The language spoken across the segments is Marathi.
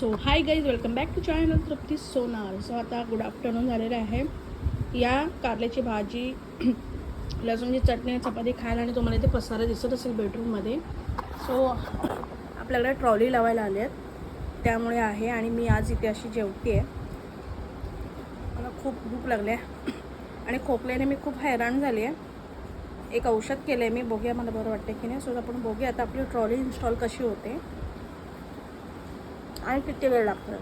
So hi guys, welcome back to channel Tripti Sonar. So आता गुड आफ्टरनून झालेलं आहे. या कारल्याची भाजी, लसूणची चटणी, चपाती खायला आणि तुम्हाला इथे पसारा दिसत असेल बेडरूममध्ये. सो आपल्याकडे ट्रॉली लावायला आले आहेत, त्यामुळे आहे. आणि मी आज इथे अशी जेवते आहे. मला खूप भूक लागली आहे आणि खोकल्याने मी खूप हैराण झाली आहे. एक औषध केलं आहे मी, बघूया मला बरं वाटतं की नाही. सो आपण बघूया आता आपली ट्रॉली इन्स्टॉल कशी होते आणि किती वेळ लागतो.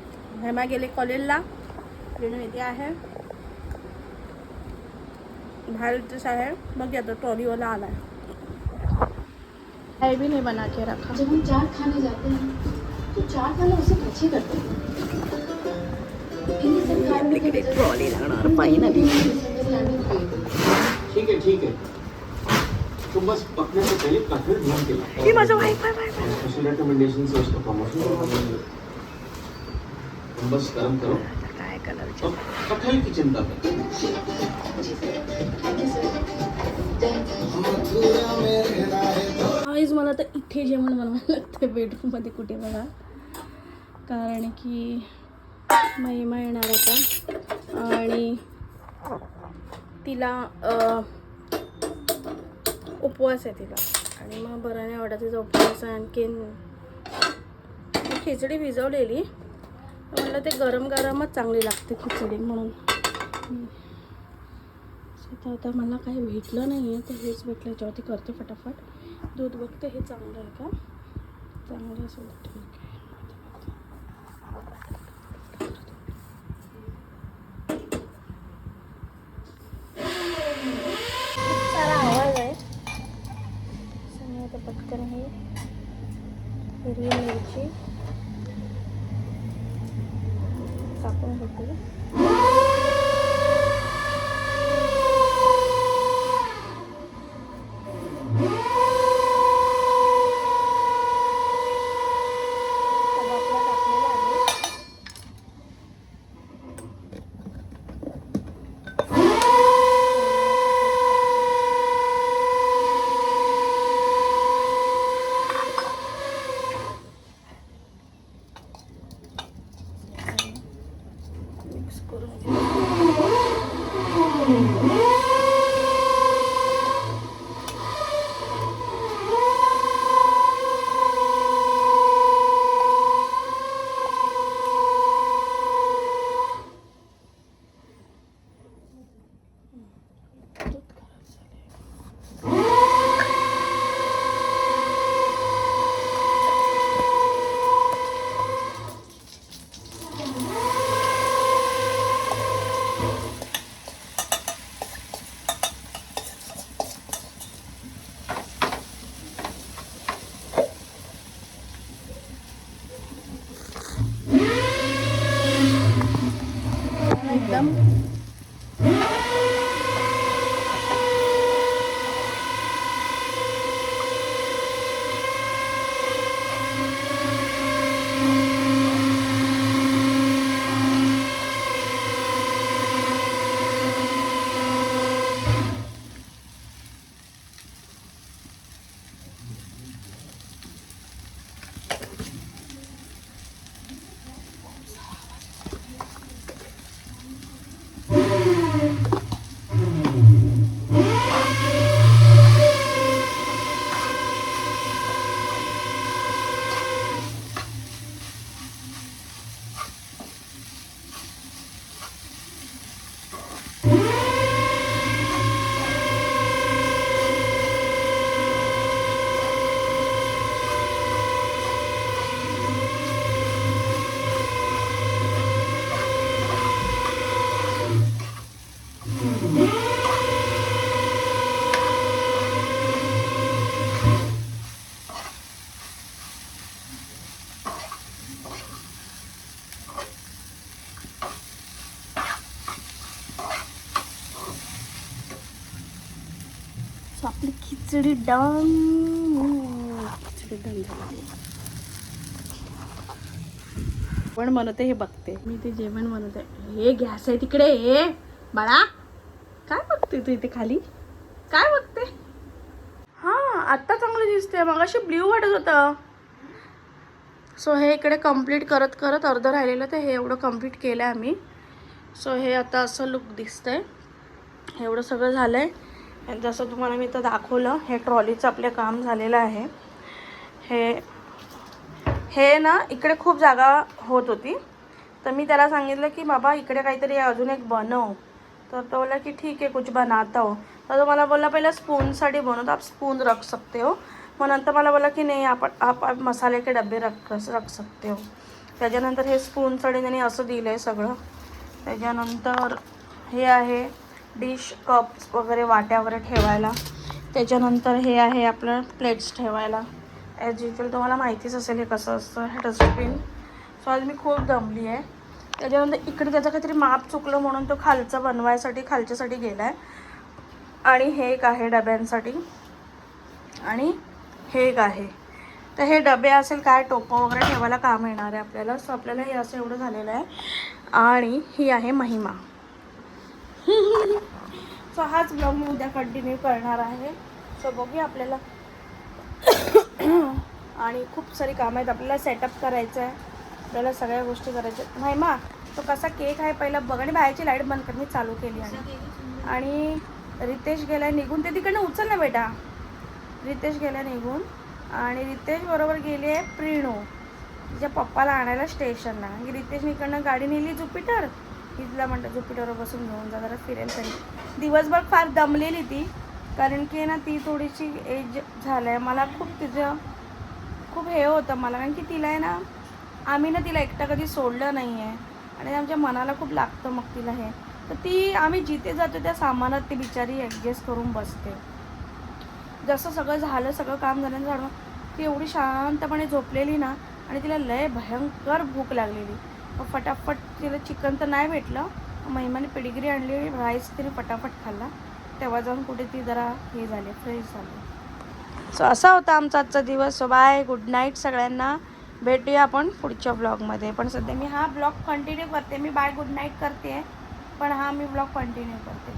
हेमा गेले कॉलेजला, रेणू येते आहे, बाहेरच आहे. बघ आता ट्रॉलीवाला आला है. भी नहीं बना के रखा. जब हम चाट खाने जाते हैं तो चाट वाला उसे पीछे करते हैं. इन्हीं सब कारणों की वजह ट्रॉली लागणार फाइनली. ठीक है तो बस पकने से पहले कठोर ध्यान देना. ही माझा वाईफाय स्पेशल रिकमेंडेशन से उसका प्रमोशन बस काम करो. काय कलर कठल की चिंता मत. आज मला तर इथे जेवण बनवायला लागतं बेडरूममध्ये, कुठे बघा. कारण की महिमा येणार आता आणि तिला उपवास आहे तिला. आणि मग बरं नाही वाटत तिचा उपवास आहे. आणखीन खिचडी भिजवलेली, म्हटलं ते गरम गरमच चांगली लागते खिचडी म्हणून. आता मला काही भेटलं नाही आहे, तर हेच भेटलं, याच्यावरती करते फटाफट. दूध बघते हे चांगलं आहे का. चांगलं असेल ठीक आहे. खूप सारा आवाज आहे. मी आता पटकन हे हिरवी मिरची कापून घेते. मिक्स करून एकदम आपली खिचडी डन. खिचडी डन झाली. जेवण बनवते हे बघते मी, ते जेवण बनवते. हे गॅस आहे तिकडे. हे बाळा काय बघते तू इथे खाली, काय बघते. हा आता चांगलं दिसते, मगाशी ब्ल्यू वाटत होतं. सो हे इकडे कंप्लीट करत करत अर्धं राहिलेलं तर हे एवढं कंप्लीट केलं आहे आम्ही. सो हे आता असं लुक दिसतं आहे. एवढं सगळं झालं आहे. आणि जसं तुम्हाला मी इथं दाखवलं, हे ट्रॉलीचं आपलं काम झालेलं आहे. हे ना इकडे खूप जागा होत होती, तर मी त्याला सांगितलं की बाबा इकडे काहीतरी अजून एक बनव. तर तो बोला कि ठीक है कुछ बनाता हो. तर तो मला बोला पहिला स्पूनसाठी बनवतो, आप स्पून रख सकते हो. मग नंतर मला बोला की नाही आप मसाले के डब्बे रख सकते हो. त्याच्यानंतर हे स्पूनसाठी त्यांनी असं दिलं आहे सगळं. त्याच्यानंतर हे आहे डिश कप्स वगैरे वाट्या वगैरे ठेवायला. त्याच्यानंतर हे आहे आपलं प्लेट्स ठेवायला. ॲज युजल तुम्हाला माहितीच असेल हे कसं असतं हे डस्टबिन. सो आज मी खूप दमली आहे. त्याच्यानंतर इकडे त्याचं काहीतरी माप चुकलं म्हणून तो खालचं बनवायसाठी खालच्यासाठी गेला आहे. आणि हे एक आहे डब्यांसाठी आणि हे एक आहे. तर हे डबे असेल काय टोपं वगैरे ठेवायला काम येणार आहे आपल्याला. सो आपल्याला हे असं एवढं झालेलं आहे. आणि ही आहे महिमा. सो हाच ब्लॉग मी उद्या कंटिन्यू करणार आहे. सो बघूया आपल्याला. आणि खूप सारी कामं आहेत आपल्याला. सेटअप करायचं आहे आपल्याला, सगळ्या गोष्टी करायच्या. महिमा तो कसा केक आहे पहिला बघ. आणि बाहेरची लाईट बंद कर, मी चालू केली आहे. आणि रितेश गेला निघून, ते तिकडनं उचल ना बेटा. रितेश गेला निघून आणि रितेश बरोबर गेली आहे प्रिणू तिच्या पप्पाला आणायला स्टेशनला. आणि रितेशने इकडनं गाडी नेली जुपिटर. तिला म्हणतं जुपिटरवर बसून घेऊन जा, जरा फिरेल तरी. दिवसभर फार दमलेली ती, कारण की ना ती थोडीशी एज झालं आहे. मला तिचं खूप हे होतं मला, कारण की तिला आहे ना आम्ही ना तिला एकटं कधी सोडलं नाही आहे. आणि आमच्या मनाला खूप लागतं मग तिला हे. तर ती आम्ही जिथे जातो त्या सामानात ती बिचारी ॲडजस्ट करून बसते. जसं सगळं झालं, सगळं काम झालं ती एवढी शांतपणे झोपलेली ना. आणि तिला लय भयंकर भूक लागलेली. मग फटाफट तिला चिकन तर नाही भेटलं, महिमाने पेडिग्री आणली, राईस तिने फटाफट खाल्ला. तेव्हा जाऊन कुठे ती जरा हे झाले, फ्रेश झाली. सो असा होता आमचा आजचा दिवस. सो बाय, गुड नाईट सगळ्यांना. भेटूया आपण पुढच्या ब्लॉगमध्ये. पण सध्या मी हा ब्लॉग कंटिन्यू करते. मी बाय गुड नाईट करते, पण हा मी ब्लॉग कंटिन्यू करते.